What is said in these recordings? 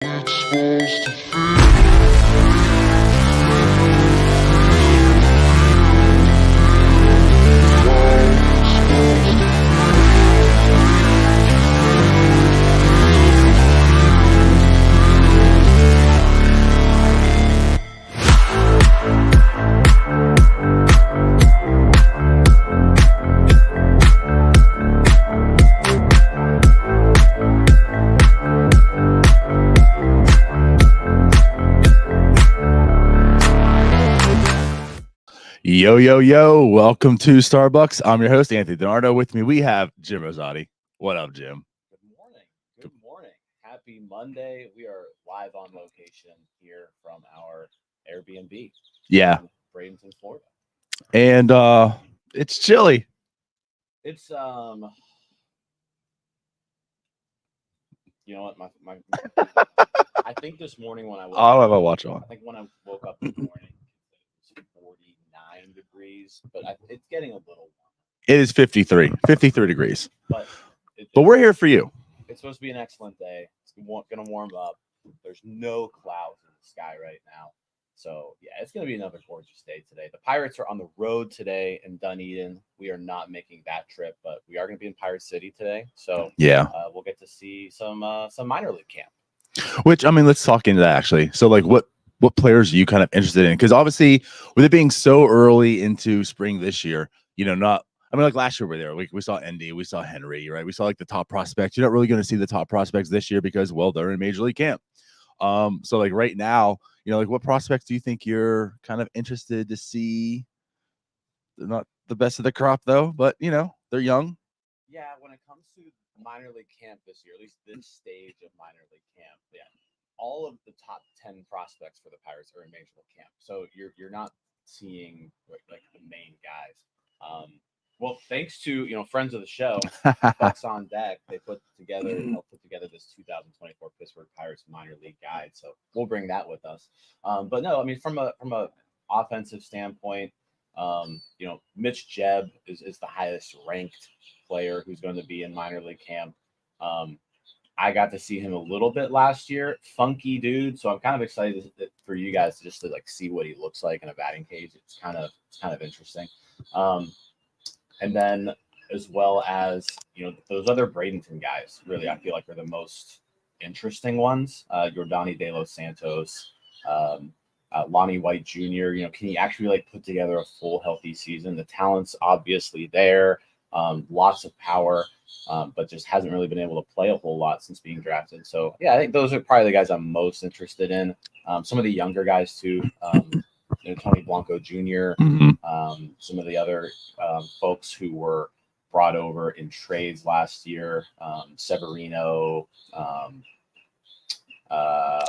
It's supposed to feel. Yo, yo, yo. Welcome to Starbucks. I'm your host, Anthony DiNardo. With me, we have Jim Rosati. What up, Jim? Good morning. Good morning. Happy Monday. We are live on location here from our Airbnb Yeah. in Bradenton, Florida. And it's chilly. It's you know what, my I think this morning when I woke I'll up, have a watch on. I think when I woke up this morning, it was 49 degrees, but it's getting a little warm. It is 53 degrees. But we're here for you. It's supposed to be an excellent day. It's going to warm up. There's no clouds in the sky right now. So, yeah, it's going to be another gorgeous day today. The Pirates are on the road today in Dunedin. We are not making that trip, but we are going to be in Pirate City today. So, Yeah. We'll get to see some minor league camp. Which, I mean, let's talk into that, actually. So, like, what players are you kind of interested in? Because, obviously, with it being so early into spring this year, like last year we were there. We saw Endy, we saw Henry, right? We saw like the top prospects. You're not really going to see the top prospects this year because, well, they're in Major League camp. So like right now, like what prospects do you think you're kind of interested to see? They're not the best of the crop though, but they're young. Yeah, when it comes to minor league camp this year, at least this stage of minor league camp, yeah, all of the top 10 prospects for the Pirates are in Major League camp. So you're not seeing like the main guys. Well, thanks to friends of the show, Bucks on Deck, they helped put together this 2024 Pittsburgh Pirates minor league guide. So we'll bring that with us. But no, I mean from a offensive standpoint, Mitch Jebb is the highest ranked player who's going to be in minor league camp. I got to see him a little bit last year. Funky dude. So I'm kind of excited for you guys to like see what he looks like in a batting cage. It's kind of interesting. And then as well as, those other Bradenton guys, really, I feel like are the most interesting ones. Yordani De Los Santos, Lonnie White Jr., can he actually like put together a full healthy season? The talent's obviously there, lots of power, but just hasn't really been able to play a whole lot since being drafted. So, yeah, I think those are probably the guys I'm most interested in. Some of the younger guys, too. Tony Blanco Jr., some of the other folks who were brought over in trades last year, Severino,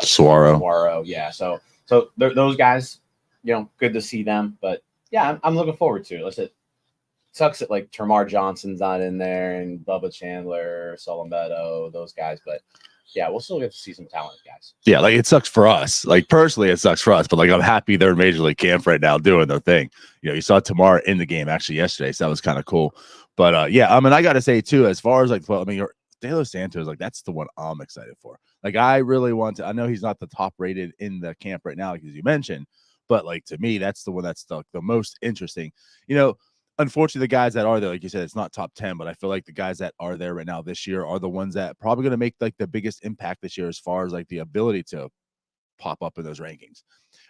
Suaro. Yeah. So those guys, good to see them. But yeah, I'm looking forward to it. It sucks that like Termar Johnson's not in there and Bubba Chandler, Solometo, those guys. But yeah, we'll still get to see some talented guys. Yeah, like it sucks for us. Like personally, it sucks for us. But like I'm happy they're in Major League camp right now doing their thing. You saw Tamar in the game actually yesterday, so that was kind of cool. But yeah, I mean, I got to say too, as far as like, well, I mean, De Los Santos, like that's the one I'm excited for. Like I really want to. I know he's not the top rated in the camp right now, like as you mentioned, but like to me, that's the one that's the most interesting. Unfortunately, the guys that are there, like you said, it's not top 10, but I feel like the guys that are there right now this year are the ones that probably going to make like the biggest impact this year as far as like the ability to pop up in those rankings.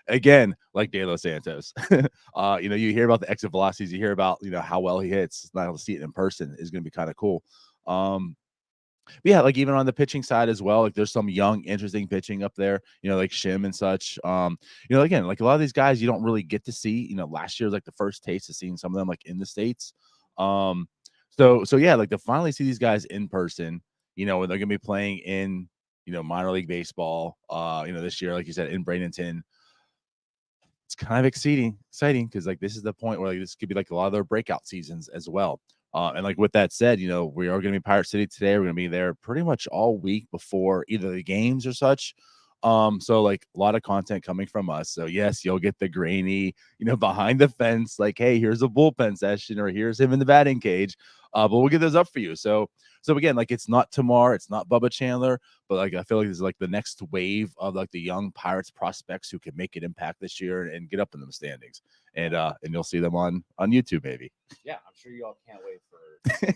Again, like De Los Santos, you hear about the exit velocities, you hear about, how well he hits. Not able to see it in person is going to be kind of cool. But yeah, like even on the pitching side as well, like there's some young, interesting pitching up there, like Shim and such. Again, like a lot of these guys you don't really get to see. Last year was like the first taste of seeing some of them like in the States. So yeah, like to finally see these guys in person, when they're gonna be playing in, minor league baseball, this year, like you said, in Bradenton. It's kind of exciting because like this is the point where like this could be like a lot of their breakout seasons as well. And like with that said, we are going to be Pirate City today. We're going to be there pretty much all week before either the games or such. So like a lot of content coming from us. So yes, you'll get the grainy, behind the fence, like, hey, here's a bullpen session, or here's him in the batting cage. But we'll get those up for you. So again, like, it's not Tamar, it's not Bubba Chandler, but like I feel like this is like the next wave of like the young Pirates prospects who can make an impact this year and get up in the standings. And you'll see them on YouTube, maybe. Yeah, I'm sure you all can't wait for a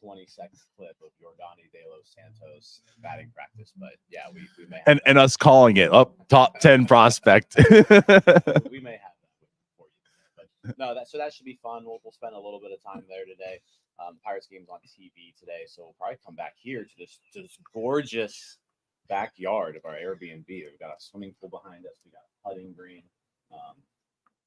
20-second clip of Yordani De Los Santos batting practice. But yeah, we may have And us calling it up top 10 prospect. we may have that for you. But no, that should be fun. We'll spend a little bit of time there today. Pirates game's on TV today, so we'll probably come back here to this gorgeous backyard of our Airbnb. We've got a swimming pool behind us. We got a putting green.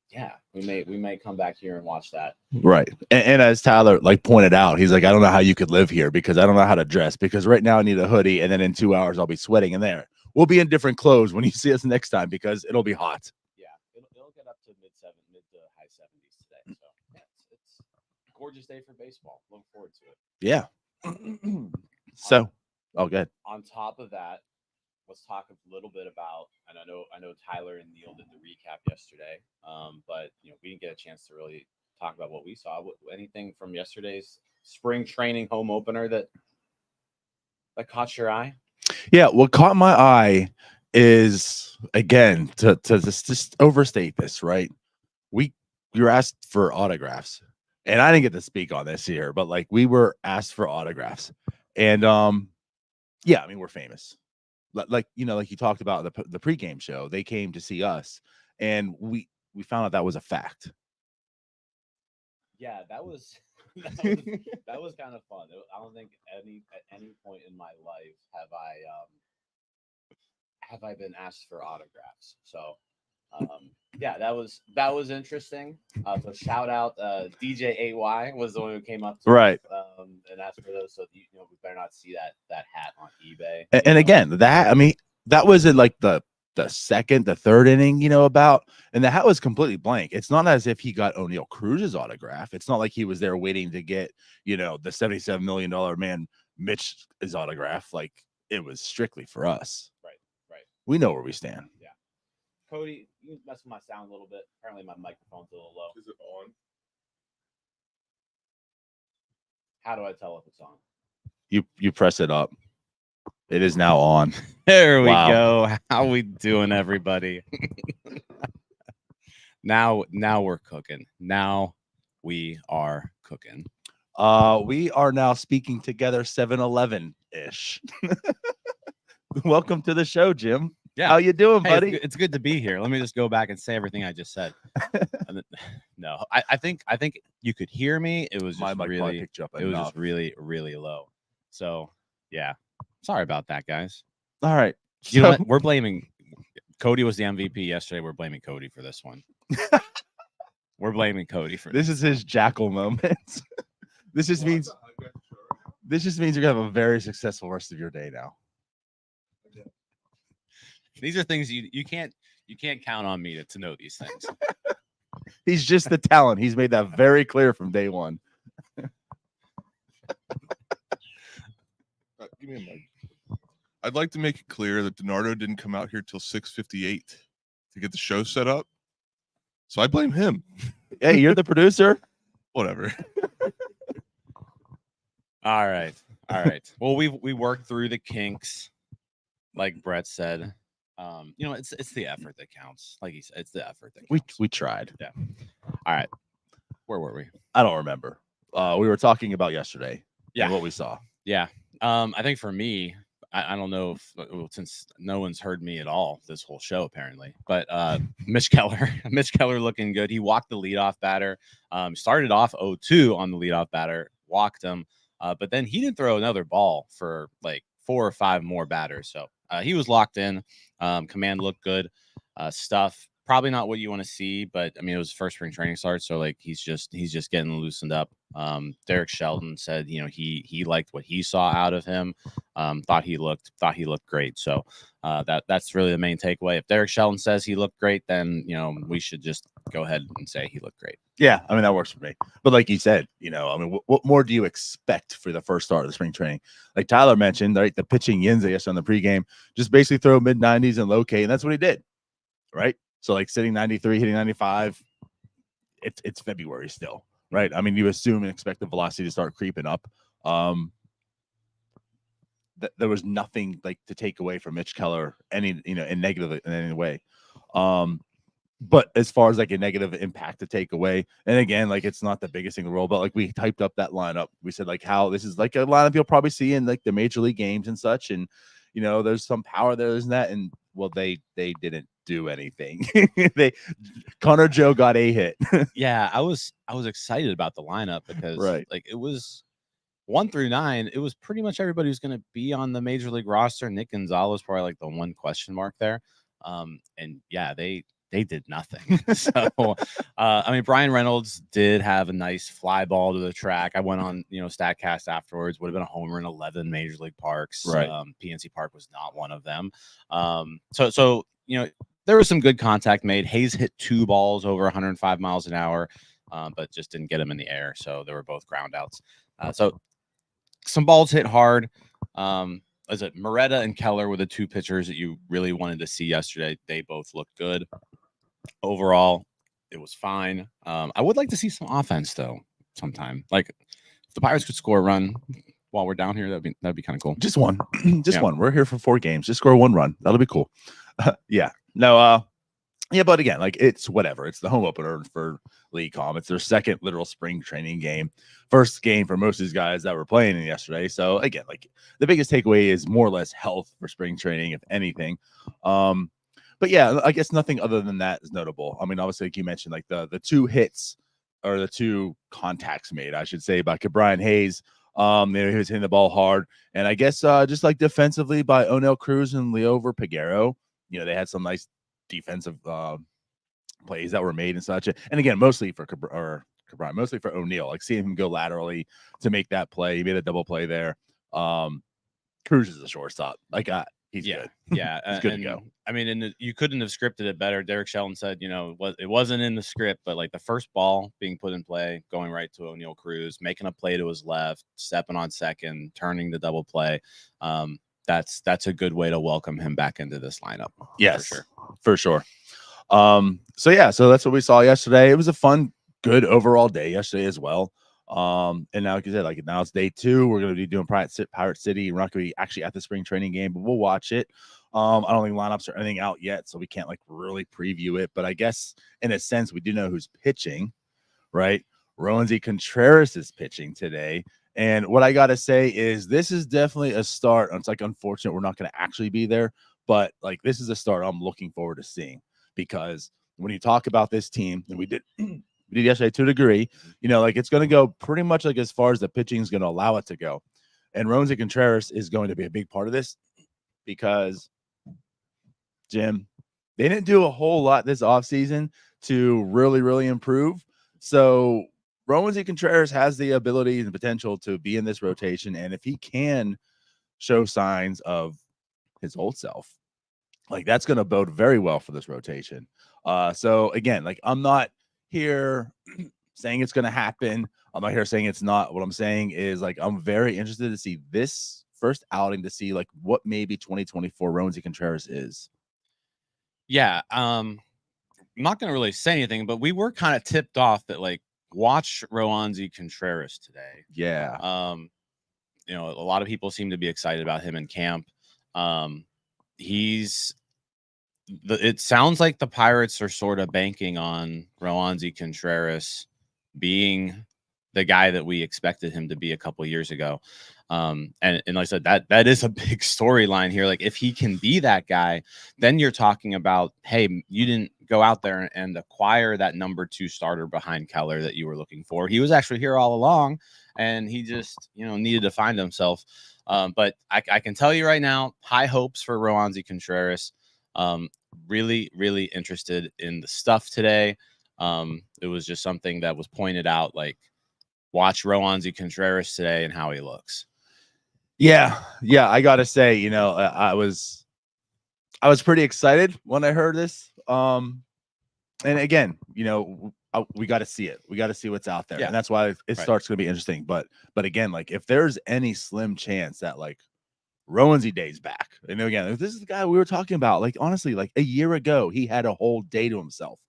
Yeah, we may come back here and watch that. Right. And as Tyler like pointed out, he's like, I don't know how you could live here because I don't know how to dress, because right now I need a hoodie, and then in 2 hours I'll be sweating in there. We'll be in different clothes when you see us next time because it'll be hot. Yeah, it'll get up to mid to high 70s today. So yeah, it's a gorgeous day for baseball. Looking forward to it. Yeah. So, good. On top of that, let's talk a little bit about, and I know Tyler and Neil did the recap yesterday, but we didn't get a chance to really talk about what we saw. Anything from yesterday's spring training home opener that caught your eye? Yeah, what caught my eye is, again, to just overstate this, right? We were asked for autographs, and I didn't get to speak on this here, but like we were asked for autographs, and yeah, I mean, we're famous. Like you talked about the pregame show, they came to see us, and we found out that was a fact. Yeah, that was that was kind of fun. I don't think at any point in my life have I been asked for autographs. So yeah, that was interesting. So shout out DJ AY was the one who came up to right us, and asked for those. So we better not see that hat on eBay. And again, that was in like the second, the third inning, and the hat was completely blank. It's not as if he got O'Neill Cruz's autograph. It's not like he was there waiting to get, the $77 million man Mitch's autograph. Like, it was strictly for us. Right. We know where we stand. Yeah. Cody, you messed with my sound a little bit. Apparently my microphone's a little low. Is it on? How do I tell if it's on? You press it up. It is now on. There we Wow. go. How we doing, everybody? Now we're cooking. Now we are cooking. We are now speaking together 7-Eleven-ish. Welcome to the show, Jim. Yeah. How you doing, Hey, buddy? it's good to be here. Let me just go back and say everything I just said. No, I think you could hear me. It was My just mic probably really, picked you up it was enough. just really, really low. So yeah, sorry about that, guys. All right. You know what? We're blaming Cody was the MVP yesterday. We're blaming Cody for this one. We're blaming Cody for This is his jackal moment. This just means you're gonna have a very successful rest of your day now. These are things you can't count on me to know these things. He's just the talent. He's made that very clear from day one. Give me a mic. I'd like to make it clear that DiNardo didn't come out here till 6:58 to get the show set up. So I blame him. Hey, you're the producer. Whatever. All right. Well, we worked through the kinks, like Brett said. It's the effort that counts. Like he said, it's the effort that counts. We tried. Yeah. All right. Where were we? I don't remember. We were talking about yesterday. Yeah. And what we saw. Yeah. I think for me, I don't know if since no one's heard me at all this whole show apparently, but Mitch Keller looking good. He walked the leadoff batter. Started off 0-2 on the leadoff batter, walked him, but then he didn't throw another ball for like 4 or 5 more batters. So he was locked in. Command looked good. Stuff Probably not what you want to see, but I mean, it was first spring training start, so like he's just getting loosened up. Derek Sheldon said, you know, he liked what he saw out of him. Thought he looked great. So that's really the main takeaway. If Derek Sheldon says he looked great, then you know we should just go ahead and say he looked great. Yeah, I mean that works for me. But like you said, you know, I mean, what more do you expect for the first start of the spring training? Like Tyler mentioned, right, the pitching Yinza yesterday on the pregame, just basically throw mid-90s and low K, and that's what he did, right? So like sitting 93, hitting 95, it's February still, right? I mean, you assume and expect the velocity to start creeping up. There was nothing like to take away from Mitch Keller any, you know, in negative in any way. But as far as like a negative impact to take away, and again, like it's not the biggest thing in the world, but like we typed up that lineup. We said like how this is like a lineup you'll probably see in like the major league games and such. And you know, there's some power there, isn't that? And well, they didn't do anything. Connor Joe got a hit. Yeah, I was excited about the lineup because like it was 1 through 9. It was pretty much everybody who's going to be on the major league roster. Nick Gonzalez probably like the one question mark there. And yeah, they did nothing. So, I mean, Brian Reynolds did have a nice fly ball to the track. I went on, you know, StatCast afterwards. Would have been a homer in 11 major league parks. Right. PNC Park was not one of them. So you know, there was some good contact made. Hayes hit 2 balls over 105 miles an hour, but just didn't get them in the air. So they were both ground outs. So some balls hit hard. Is it Moretta and Keller were the 2 pitchers that you really wanted to see yesterday? They both looked good. Overall, it was fine. I would like to see some offense though sometime. Like if the Pirates could score a run while we're down here, that'd be kind of cool. Just one. Just one. We're here for 4 games. Just score 1 run. That'll be cool. Yeah. No, yeah, but again, like it's whatever. It's the home opener for League Com. It's their second literal spring training game. First game for most of these guys that were playing yesterday. So again, like the biggest takeaway is more or less health for spring training, if anything. But yeah, I guess nothing other than that is notable. I mean, obviously, like you mentioned, like the 2 hits or the 2 contacts made, I should say, by Brian Hayes. He was hitting the ball hard, and I guess just like defensively by Onel Cruz and Leover Peguero, you know, they had some nice defensive plays that were made and such. And again, mostly for mostly for O'Neill, like seeing him go laterally to make that play. He made a double play there. Cruz is a shortstop. Like he's good. Yeah, he's good to go. I mean, you couldn't have scripted it better. Derek Sheldon said, you know, it wasn't in the script, but like the first ball being put in play, going right to O'Neill Cruz, making a play to his left, stepping on second, turning the double play. That's a good way to welcome him back into this lineup. Yes, for sure. So that's what we saw yesterday. It was a fun, good overall day yesterday as well. And now, like you said, like now it's day 2. We're going to be doing Pirate City. We're not going to be actually at the spring training game, but we'll watch it. I don't think lineups or anything out yet, so we can't like really preview it. But I guess in a sense, we do know who's pitching, right? Roansy Contreras is pitching today. And what I got to say is this is definitely a start. It's like unfortunate we're not going to actually be there, but like this is a start I'm looking forward to seeing, because when you talk about this team, and we did yesterday to a degree, you know, like it's going to go pretty much like as far as the pitching is going to allow it to go. And Roansy Contreras is going to be a big part of this because, Jim, they didn't do a whole lot this offseason to really, really improve. So Roansy Contreras has the ability and the potential to be in this rotation. And if he can show signs of his old self, like that's going to bode very well for this rotation. So again, like I'm not here saying it's going to happen. I'm not here saying it's not. What I'm saying is like I'm very interested to see this first outing, to see like what maybe 2024 Roansy Contreras is. Yeah, I'm not going to really say anything, but we were kind of tipped off that like watch Roansy Contreras today. Yeah. You know, a lot of people seem to be excited about him in camp. It sounds like the Pirates are sort of banking on Roansy Contreras being the guy that we expected him to be a couple years ago. And like I said, that is a big storyline here. Like if he can be that guy, then you're talking about, hey, you didn't go out there and acquire that number 2 starter behind Keller that you were looking for. He was actually here all along, and he just, you know, needed to find himself. But I can tell you right now, high hopes for Roansy Contreras. Really, really interested in the stuff today. It was just something that was pointed out, like, watch Roansy Contreras today and how he looks. Yeah, I gotta say, you know, I was pretty excited when I heard this. And again, you know, we got to see it. We got to see what's out there, Yeah. and that's why it Right. starts going to be interesting. But again, like if there's any slim chance that like Roansy Day's back, and again, if this is the guy we were talking about, like honestly, like a year ago, he had a whole day to himself,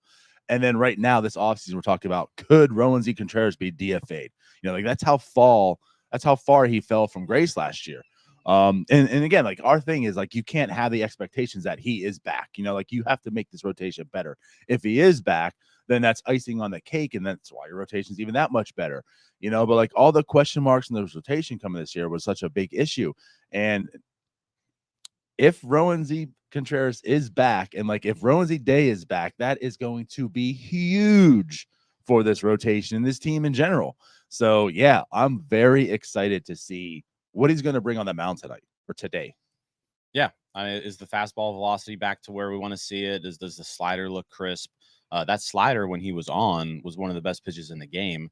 and then right now, this offseason, we're talking about could Roansy Contreras be DFA'd? You know, like that's how far he fell from grace last year. And again, like our thing is like you can't have the expectations that he is back. You know, like you have to make this rotation better. If he is back, then that's icing on the cake, and that's why your rotation is even that much better. You know, but like all the question marks in the rotation coming this year was such a big issue. And if Roansy Contreras is back, and like if Roansy Day is back, that is going to be huge for this rotation and this team in general. So yeah, I'm very excited to see what he's going to bring on the mound tonight or today. Yeah. Is the fastball velocity back to where we want to see it? Does the slider look crisp? That slider, when he was on, was one of the best pitches in the game.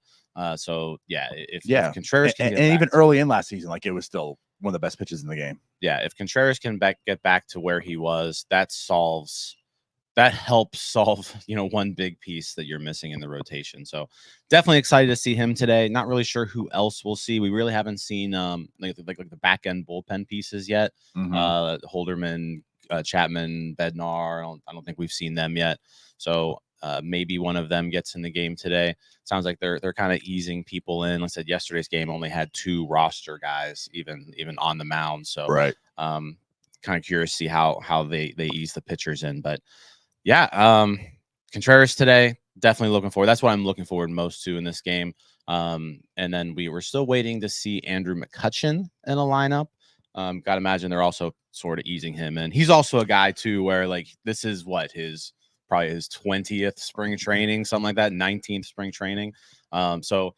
So yeah, if Contreras can and even early in last season, like it was still one of the best pitches in the game. Yeah, if Contreras can get back to where he was, that helps solve, you know, one big piece that you're missing in the rotation. So definitely excited to see him today. Not really sure who else we'll see. We really haven't seen like the back end bullpen pieces yet. Holderman, Chapman, Bednar. I don't think we've seen them yet. So maybe one of them gets in the game today. Sounds like they're kind of easing people in. Like I said, yesterday's game only had 2 roster guys even on the mound. So right. Kind of curious to see how they ease the pitchers in. But yeah, Contreras today, definitely looking forward. That's what I'm looking forward most to in this game. And then we were still waiting to see Andrew McCutchen in a lineup. Got to imagine they're also sort of easing him in. He's also a guy too, where like this is probably his 20th spring training, something like that, 19th spring training. So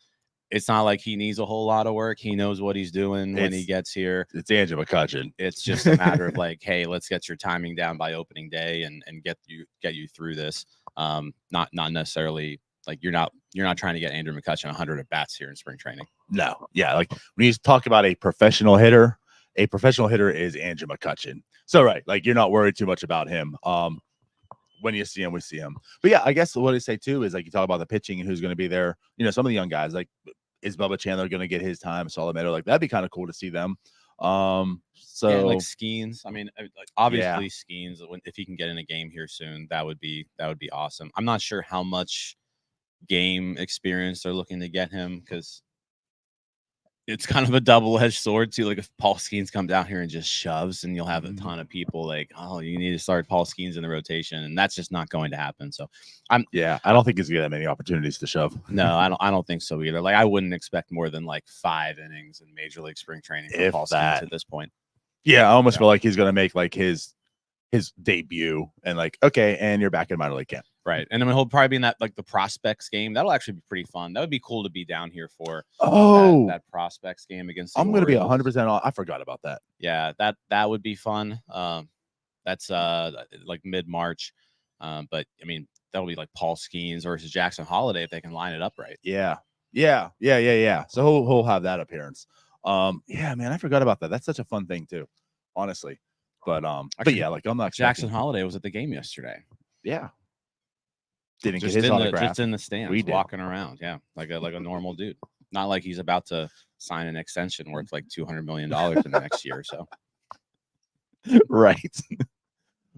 it's not like he needs a whole lot of work. He knows what he's doing when he gets here. It's Andrew McCutchen. It's just a matter of like, hey, let's get your timing down by opening day and get you through this. Not necessarily like you're not trying to get Andrew McCutchen 100 at bats here in spring training. No, yeah, like when you talk about a professional hitter is Andrew McCutchen. So right, like you're not worried too much about him. When you see him, we see him. But yeah, I guess what I say too is like you talk about the pitching and who's going to be there. You know, some of the young guys, like is Bubba Chandler going to get his time? Solomito, like that'd be kind of cool to see them. So yeah, like Skeens. I mean, like obviously Skeens. If he can get in a game here soon, that would be awesome. I'm not sure how much game experience they're looking to get him because it's kind of a double-edged sword too. Like if Paul Skeens comes down here and just shoves, and you'll have a ton of people like, oh, you need to start Paul Skeens in the rotation, and that's just not going to happen. So I don't think he's gonna have many opportunities to shove. No, I don't think so either. Like I wouldn't expect more than like 5 innings in Major League spring training from Paul Skeens at this point. Yeah, I almost feel like he's gonna make like his debut and like, okay, and you're back in minor league camp. Right. And then he'll probably be in that like the prospects game. That'll actually be pretty fun. That would be cool to be down here for that prospects game against the I'm gonna be Orioles. 100% off. I forgot about that. Yeah, that would be fun. That's like mid-March. But I mean, that'll be like Paul Skeens versus Jackson Holiday if they can line it up right. Yeah. So he'll have that appearance. Yeah, man, I forgot about that. That's such a fun thing too, honestly. But actually, but yeah, like I'm not Jackson Holiday was at the game yesterday. Yeah. Didn't just get his autograph. Just in the stands, walking around. Yeah, like a normal dude. Not like he's about to sign an extension worth like $200 million in the next year or so. Right.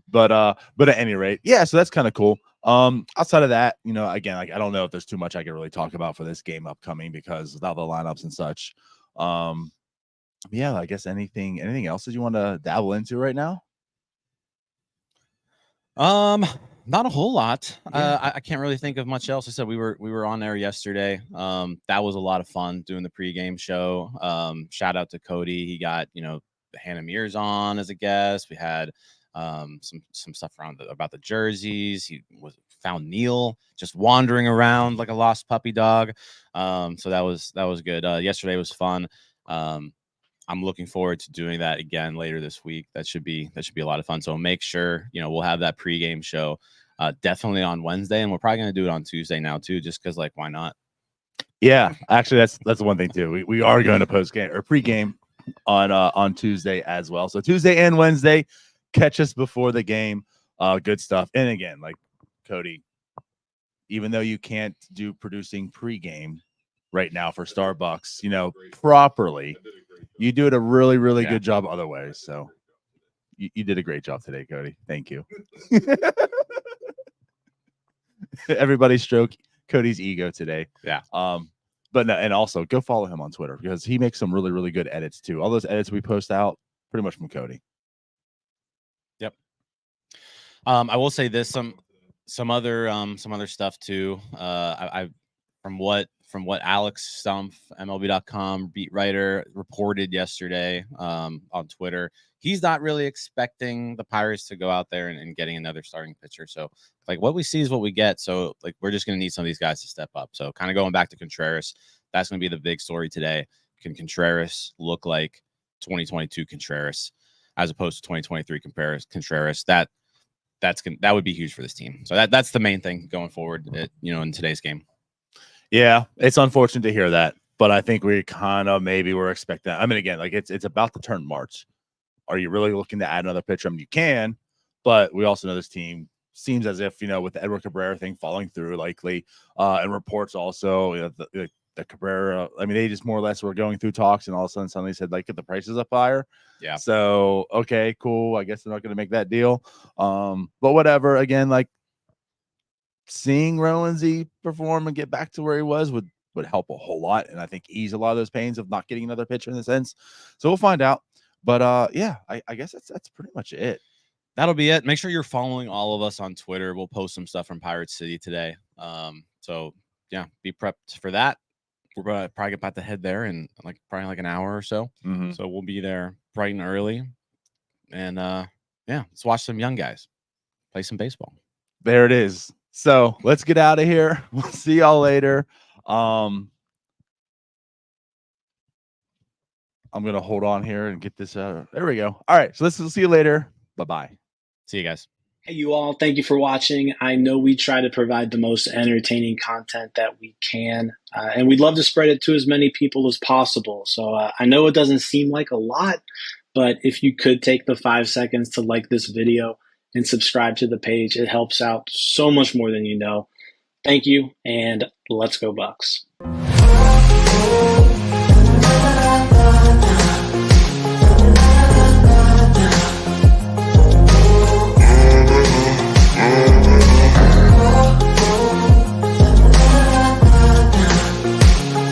But at any rate, yeah. So that's kind of cool. Outside of that, you know, again, like I don't know if there's too much I can really talk about for this game upcoming because without the lineups and such. Yeah, I guess anything else that you want to dabble into right now? Not a whole lot. Yeah. I can't really think of much else. I said we were on there yesterday. That was a lot of fun doing the pregame show. Shout out to Cody. He got, you know, Hannah Mears on as a guest. We had some stuff around about the jerseys. He found Neil just wandering around like a lost puppy dog. So that was good. Yesterday was fun. I'm looking forward to doing that again later this week. That should be a lot of fun. So make sure, we'll have that pregame show definitely on Wednesday, and we're probably going to do it on Tuesday now too, just because why not? Yeah, actually, that's one thing too. We are going to post game or pregame on Tuesday as well. So Tuesday and Wednesday, catch us before the game. Good stuff. And again, like Cody, even though you can't do producing pregame right now for Starbucks, properly, you do it a really, really good job other ways. So you did a great job today, Cody. Thank you. Everybody stroke Cody's ego today. Yeah. But no, and also go follow him on Twitter because he makes some really, really good edits too. All those edits we post out pretty much from Cody. Yep. I will say this, some other stuff too. I from what Alex Stumpf, MLB.com beat writer, reported yesterday on Twitter, he's not really expecting the Pirates to go out there and getting another starting pitcher. So what we see is what we get. So we're just going to need some of these guys to step up. So kind of going back to Contreras, that's going to be the big story today. Can Contreras look like 2022 Contreras as opposed to 2023 Contreras? That would be huge for this team. So that's the main thing going forward, in today's game. Yeah, it's unfortunate to hear that, but I think we kind of maybe we're expecting. I mean, again, it's about to turn March. Are you really looking to add another pitcher? I mean, you can, but we also know this team seems as if with the Edward Cabrera thing falling through likely, and reports also the Cabrera. I mean, they just more or less were going through talks, and all of a sudden suddenly said get the prices up higher. Yeah. So okay, cool. I guess they're not going to make that deal. But whatever. Again, seeing Roansy perform and get back to where he was would help a whole lot, and I think ease a lot of those pains of not getting another pitcher in the sense. So we'll find out. But yeah, I guess that's pretty much it. That'll be it. Make sure you're following all of us on Twitter. We'll post some stuff from Pirate City today. So yeah, be prepped for that. We're probably about to head there in probably an hour or so. Mm-hmm. So we'll be there bright and early, and let's watch some young guys play some baseball. There it is. So let's get out of here. We'll see y'all later. I'm going to hold on here and get this out. There we go. All right. So we'll see you later. Bye-bye. See you guys. Hey, you all. Thank you for watching. I know we try to provide the most entertaining content that we can, and we'd love to spread it to as many people as possible. So I know it doesn't seem like a lot, but if you could take the 5 seconds to like this video and subscribe to the page, it helps out so much more than you know. Thank you, and let's go Bucks.